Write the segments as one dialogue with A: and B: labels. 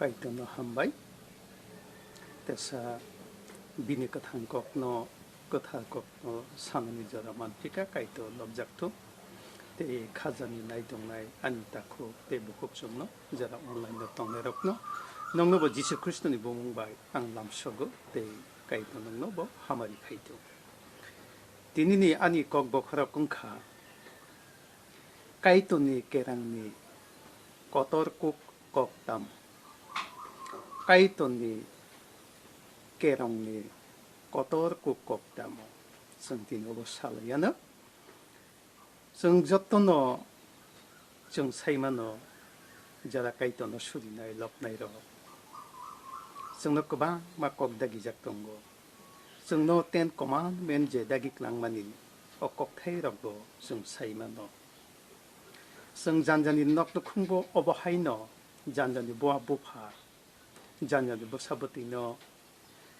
A: Kaitorni hambai tesa bini kathangkokno kathakokno sanani jara mantika kaito lobjaktu te khajani naidongnai anitaku te bukopsomno jara online no tongnerokno nongnobo Jisu Kristoni bumungbai ang lamsogo te kaito nongnobo hamari kaito tinini ani kokbokharok kungkha Kaitorni Kerongni Kotor kok Tamo Kaitorni Kerongni Kotor kok Tamo जों दिनैबो सालायानो जों जत्तनो जों साइमानो जरा काइतनो सुरिनाय लपनाय र जोंनो गोबां माकक दागिजाक दंगो जोंनो 10 कमान्डमेन्ट जे दागिक्लांमानि अकक थाइरबो जों साइमानो जों जानजानि नक्नो खुंबो अबहायनो जानजानि बुआ बुफा जानजानि बोसाबतिनो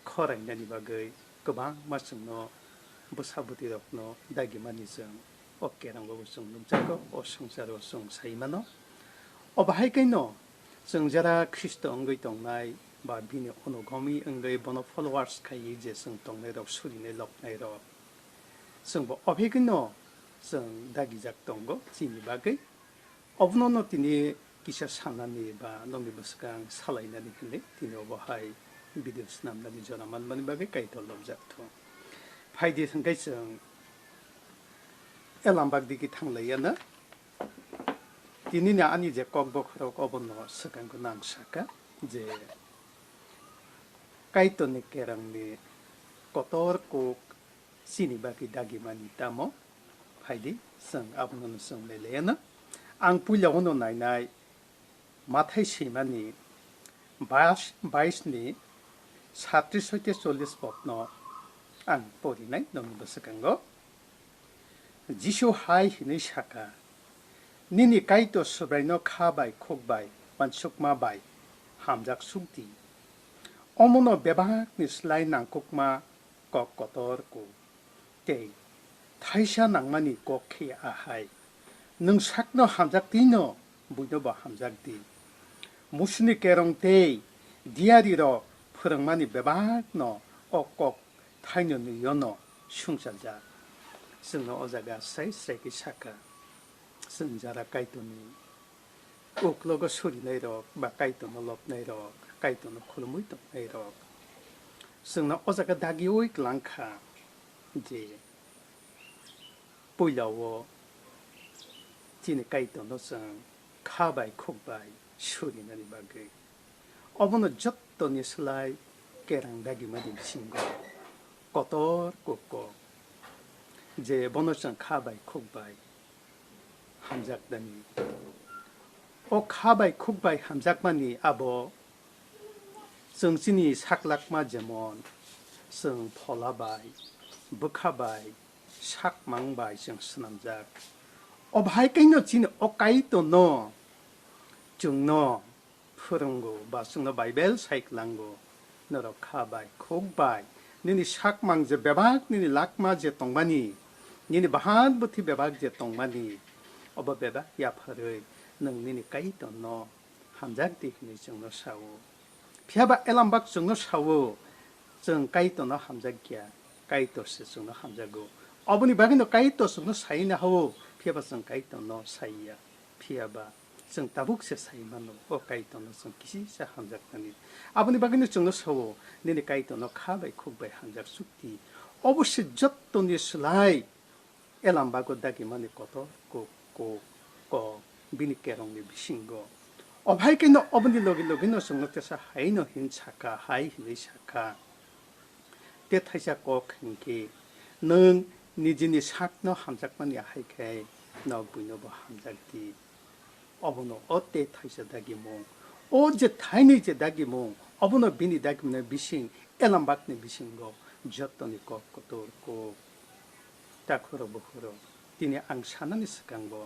A: खरायनानि बागै गोबां मासुंनो बोसाबतिरकनो दागिमानि जों केरंबो जों नुजाको संसारो जों साइमानो अबहायकैनो जों जरा ख्रिस्ट अंगै दंनाय बा बिनि अनुगामि अंगै बनो फलोवार्स खायै जे जों दंनाय रक सुरिनाय लपनाय रक जोंबो अबहायकैनो जों दागिजाक दंगो जिनि बागै अबननो तिनि किसा सानानि बा नंनि बसगां सालायनानि होने तिनि अबहाय भिडिअस नामनानि जनामान मानि बागै काइतो लबजाकथो फाइदि संगाय जों एलामबाग दिगि थांलायानो दिनिना आनि जे ककबखरक अबनो सगांगो नांसाका जे Kaitorni Kerongni Kotor kok sini bagi Dagimani Tamo फाइदि जों आबनो जों लेलेयानो आं पुइलावनो नायनाय माथाय सैमानि 22 नि 37-40 पटनो आं पढ़िनाय नंगौ सगांगो जिसु हाय हिनै साका निनि काइतो सुब्रायनो खाबाय खोकबाय मानसुकमा बाय हामजाक सुक्ति अमनो बेबाकनि स्लाय नांकुकमा कक कतरको ते थाइसा नांमानि कखे आहाय नों साकनो हामजाक दिनो बुइनोबो हामजाक दि मुसुनि केरं ते दियारि र फोरोंमानि बेबाकनो अकक थाइनो नुयोनो सुंसाजा जोंनो अजागा स्राय साका जों जारा काइतोनि उक्लगो सुरिनाय रक बा काइतोनो लपनाय रक काइतोनो खुलुमै दंनाय रक जोंनो अजागा दागि उइक लांखा जे पुइलावो तिनि काइतोनो जों खाबाय खोकबाय सुरिनानि बागै अबनो जत्तनि स्लाय केरं दागिमानि सिंगो कतर कोको जे बनोजों खाबाय खोकबाय हामजाकदानि अ खाबाय खोकबाय हामजाकमानि आबो जों जिनि साकलाकमा जेमन जों फलाबाय बोखाबाय साकमांबाय जों स्नामजाक अबहायकैनो जिनि अकाइतोनो जोंनो फोरोंगो बा जोंनो बाइबेल साइकलांगो नरो खाबाय खोकबाय निनि साकमां जे बेबाक निनि लाकमा जे तंबानि निनि बाहान बुथि बेबाक जे तंबानि अब बेबा याफारै नों निनि काइतोनो हामजाक दिखनि जोंनो सावो फियाबा एलामबाक जोंनो सावो जों काइतोनो हामजाक गया काइतोसो जोंनो हामजागो अबनि बागैनो काइतो जोंनो साइना हावो फियाबा जों काइतोनो साइया फियाबा जों ताबुकसे साइमानो अ काइतोनो जों किसिसा हामजाकनानि अबनि बागैनो जोंनो सावो निनि काइतोनो खाबाय खोकबाय हामजाक सुक्ति अबश्य जत्तनि स्लाय एलामबागो दागिमानि कतो को बिनि केरंनि बिसिंगो अबहायकैनो अबनि लगिनो जोंनो तेसा हायनो हिन साका हाय हिनै साका ते थाइसा कक हिंके नों निजिनि साकनो हामजाकमानि हायखाय न बुइनोबो हामजाकदि अबनो अते थाइसा दागिमो ओ जे थाइनै जे दागिमो अबनो बिनि दागिमने बिसिं एलामबाकनि बिसिंगो जत्तनि कक कतर को ताखरो बखरो तिनि आं सानानि सिगांबो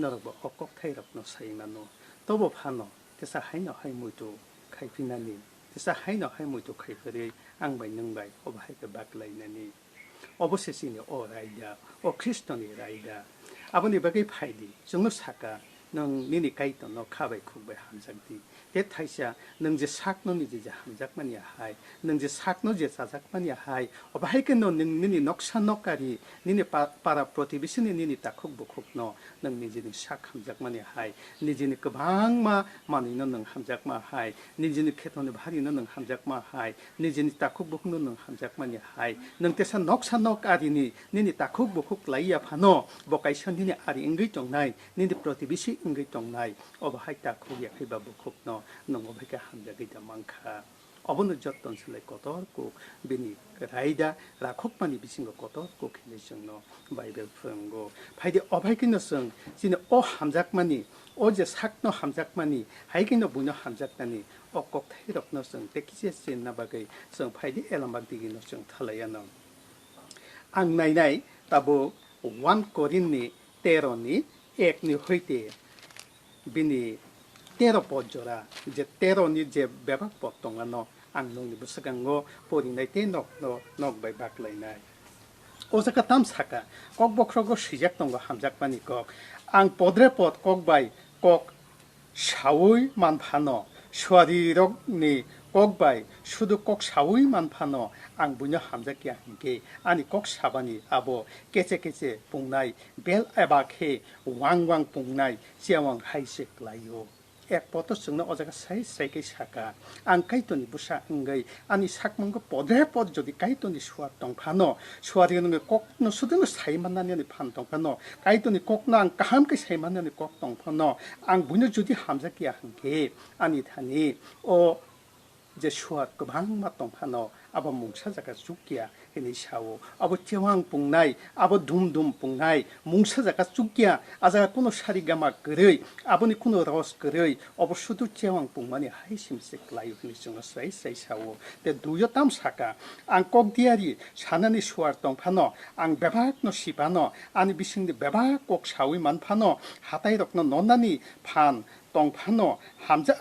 A: नरबो अकक थाइरकनो साइमानो तबो फानो तेसा हायनो हाय मुइतो खाइफिनानि तेसा हायनो हाय मुइतो खाइफोरै आंबाय नोंबाय अबहायखो बाकलायनानि अबसेसिनि अ रायदा अ ख्रिस्टनि रायदा आबनि बागै फाइदि जोंनो साका 능 니니 가이도 너 카바이 쿡바이 함작디 데 타이샤 능제 삭노니 제 함작만이야 하이 능제 삭노 제 사삭만이야 하이 어바 하이ken 너 니니 녹산노까리 니니 파라 프로티비시니 니니 타쿡부 쿡노 능 니지니 삭 함작만이야 하이 니지니 그방마 마니는 능 함작마 하이 니지니 케토니 바리는 능 함작마 하이 니지니 타쿡부 쿡노 능 함작만이야 하이 능 테사 녹산노까리니 니니 타쿡부 쿡 라이야 파노 보카이션 니니 아리 잉글 정나이 니니 프로티비시 잉글 정나이 어바 하이타 쿡이야 히바부 쿡노 능 어바이가 함작이 자만카 어버는 졌던 슬레 코토르고 비니 라이다 라콕만이 비신 거 코토르고 킬레션노 바이벨 프랑고 바이디 어바이기너성 진에 함작만이 어제 삭노 함작만이 하이기너 문어 함작다니 어꼭 태럽너성 데키제스 나바게 성 바이디 엘람박디기너성 탈라야노 앙나이나이 타보 원 코린니 테로니 ekni hoite bini tero pojora je tero ni je bebak potong ano ang nong ni busagango pori nai te nok bai bak lai nai osaka tam saka kok bokrogo sijak tong hamjak pani kok ang podre pot kok bai kok shaui man phano shwari rok ni kok bai sudu kok shaui man phano ang bunya hamjak ya ke ani kok sabani abo kece pungnai bel abakhe wang pungnai siawang haisek layo ek poto sungna ojaga sai ke saka ang kaitoni busa ngai ani sakmang ko podre pod jodi kaitoni suwa tong phano suwari nge kok no sudung sai manani ni phan tong phano kaitoni kok na ang kaham ke sai manani kok tong phano ang bunya jodi hamjak ya ke ani thani o je suwa ko bang ma tong phano abo mungsa jaga chukya heni shawo abo chewang pungnai abo dum pungnai mungsa jaga chukya ajaga kuno sarigama gerei aboni kuno ros gerei abo sudu chewang pungmani haisim se klayu heni chunga sai shawo te duyo tam saka ang kok diari sanani suar tong phano ang bebak no sibano ani bisingni bebak kok sawi man phano hatai rokno nonani phan tong phano hamja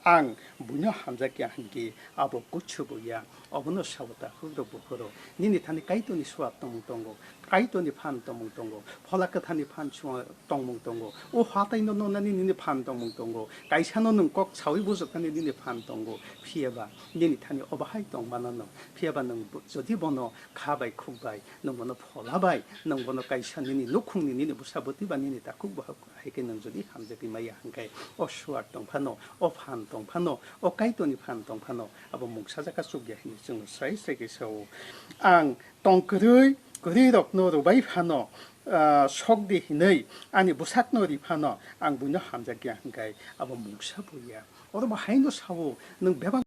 A: ang bunya hamjakya hangi abo kuchubuya obono sawata hugro bukhoro nini thani kaitoni suap tongtongo kaitoni phan tongtongo pholaka thani phan chuwa tongtongo o hatai no nani nini phan tongtongo kaisano nung kok sawi bujok thani nini phan tongo phieba nini thani obahai tongmanano phieba nung jodi bono khabai khukbai nung bono pholabai nung bono kaisani nini lukhungni nini busaboti ba nini takuk bahak haike nung jodi hamjaki maya hangkai o suar tongphano o phan tongphano o kaitoni phan tongphano abo mungsajaka sugya hini chung sai ke so ang tongkrui 그리럭 노로 바이 파노 속디 히네 아니 부삭 노리 파노 ang 부녀 함자기 한가이 아버 뭉사부야 어도 뭐 하인도 사고 능 배방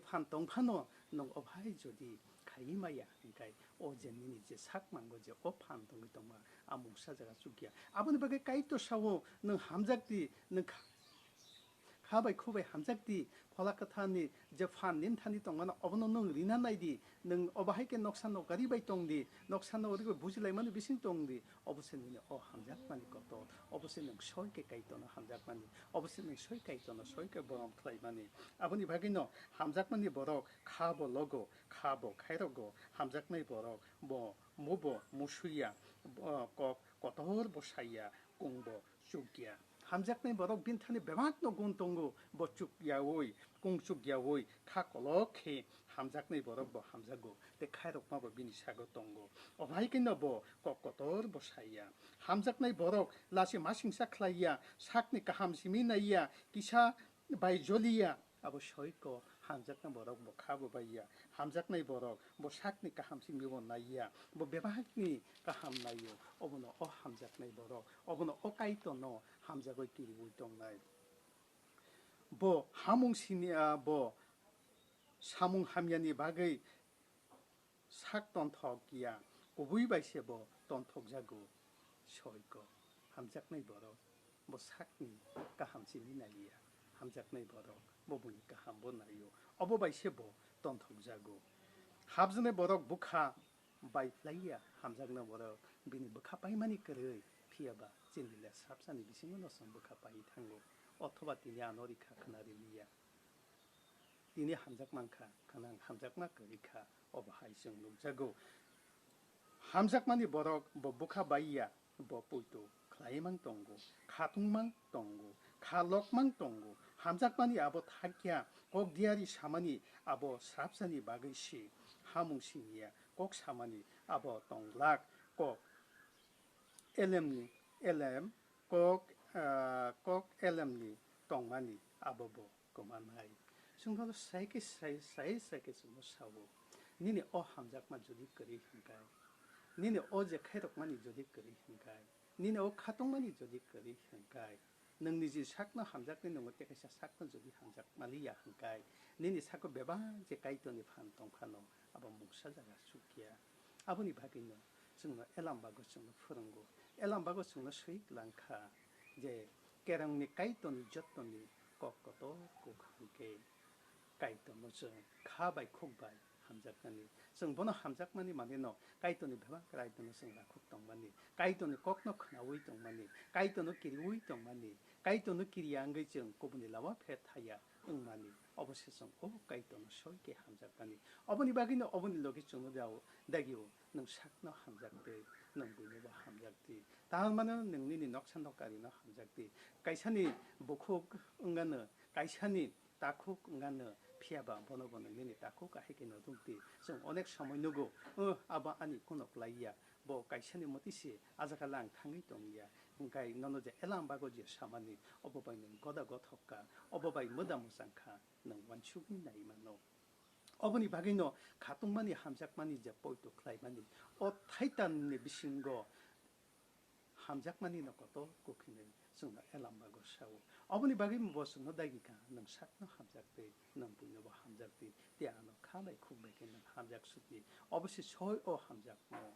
A: 판동 파노 능 어바이 조디 가이마야 한가이 오제니 이제 삭만 거지 어 판동 동마 아 뭉사자가 죽이야 아버님 밖에 까이또 사고 능 함작디 능 가바이 코바이 함작디 폴라카타니 제판 닌타니 동안 어버노는 리나나이디 능 어바하이게 녹산노 가리바이 동디 녹산노 어디고 부질라이만이 비신 동디 어버세니 함작만이 것도 어버세는 소이게 까이도나 함작만이 어버세는 소이게 있도나 소이게 보람 플라이만이 아버니 바기노 함작만이 버럭 카보 로고 카보 카이로고 함작만이 버럭 뭐 모보 무슈야 꼭 코토르 보사이야 공보 슈기야 함작만이 버럭 빈타니 베막노 군동고 보축야오이 공축야오이 카콜로케 함작만이 버럭 뭐 함자고 데 카이록마고 비니사고 동고 어바이긴노 뭐 코토르 보사이야 함작만이 버럭 라시 마싱사 클라이야 삭니까 함시미나이야 기샤 바이졸리야 아버 쇼이코 함작나 버럭 뭐 카보바이야 함작나이 버럭 뭐 삭니까 함시미고 나이야 뭐 베바학니 까 함나이요 어버노 함작나이 버럭 어버노 까이토노 함자고 끼리 울동나이 뭐 하몽시니아 뭐 사몽 함야니 바의 삭돈 턱기야 고부이바이세 뭐 돈턱자고 쇼이코 함작나이 버럭 뭐 삭니 까 함시미나이야 함작나이 버럭 뭐 보니까 한번 나요 어버바이세 뭐 돈턱자고 합즈네 버럭 부카 바이플라이야 함작나 버럭 비니 부카 바이마니 그래 피아바 진리레 삽산이 비싱은 어선 부카 바이 탕고 어토바 디냐 노리카 그나리리야 디니 함작만카 그난 함작나 그리카 어바하이승 농자고 함작만이 버럭 뭐 부카 바이야 뭐 뿌이도 클라이망 동고 카둥망 동고 카록망 동고 함작만이 아보 타기야 꼭 디아리 사만이 아보 스랍산이 막으시 하뭉신이야 꼭 사만이 아보 동락 꼭 엘렘니 엘렘 꼭 엘렘니 동만이 아보보 그만하이 순간도 사이게 뭐 사고 니네 함작만 주디 그리 hinkai 니네 어제 카톡만이 주디 그리 hinkai 니네 카톡만이 주디 그리 hinkai 능니지 삭나 함작된 놈 때가 삭건 주디 함작만이야 hinkai 니네 삭고 배방 제 카이토니 판통카노 아버 목사자가 수기야 아버니 바기노 정말 엘람바고 정말 푸른고 엘람바고 정말 수익 랑카 이제 깨랑니 카이토니 젖토니 꼭것도 꼭 함께 Kaitorni kabai khokbai hamjakmani sungbono hamjakmani maneno Kaitorni beba Kaitorni sungla khoktongmani Kaitorni kokno khnawi tongmani Kaitorni kiriwi tongmani Kaitorni kiriyangai jeng kobuni lawa phethaya ungmani obose sung o Kaitorni soike hamjakmani oboni bagino oboni logi chungno dawo dagiwo nung sakno hamjakbe nung buinoba hamjakti 다음만은 능리니 녹산독가리나 함작디 가이산이 보콕 응가는 가이산이 다콕 응가는 피아바 번호번호 미니 다콕가 해기는 동띠 좀 어넥 সময় 누구 아바 아니 코노클라이야 뭐 가이산이 못이시 아자갈랑 탕이 동이야 그러니까 너너제 엘람바고지 사만이 어버바이는 거다거턱가 어버바이 무다무상카 능 완축이 나이만노 어머니 바기노 가동만이 함작만이 이제 보이도 클라이만이 타이탄네 미신거 함작만이 넣고도 꼭히는 순간 엘람바고 사고 어머니 바기면 무슨 너다기가 능 삭노 함작대 능 부녀바 함작대 대안노 카메 쿠베게는 함작수기 어버시 소어 함작모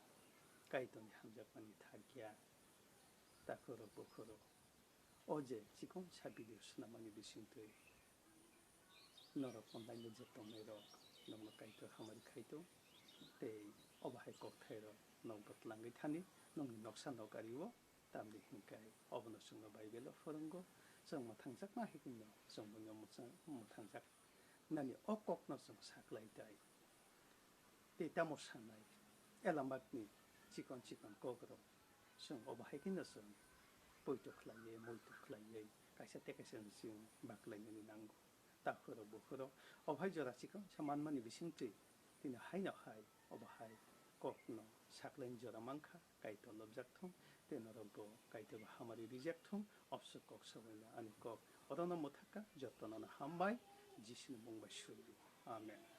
A: 가이돈 함작만이 타기야 따코로 보코로 어제 지금 차비디오 스나만이 미신데 너로 본다니 제tomero 너무 가이토 하마리 가이토 때 어바해 꼭테로 너무 랑게 타니 너무 녹산도 가리고 담비 hinkai 어버너 순가 바이벨로 포른고 정말 탕작만 해긴요 정말 너무 탕작 나니 억kokno 좀 사클라이다이 때 Tamo 산나이 엘람박니 지건 거그로 좀 어바해긴어서 보이도 클라이에 모이도 클라이에 가이사 때까지는 지금 막라이니 난고 따크로 보크로 어바이저라 지금 참만만이 비싱티 티나 하이나 하이 어바하이 꼭노 삭렌저라 망카 가이토 럽작통 때너로고 가이토가 하마리 리젝통 없을 꼭 서울나 아니 꼭 얻어는 못할까 저또는 한바이 지시는 뭔가 쉬우리 아멘.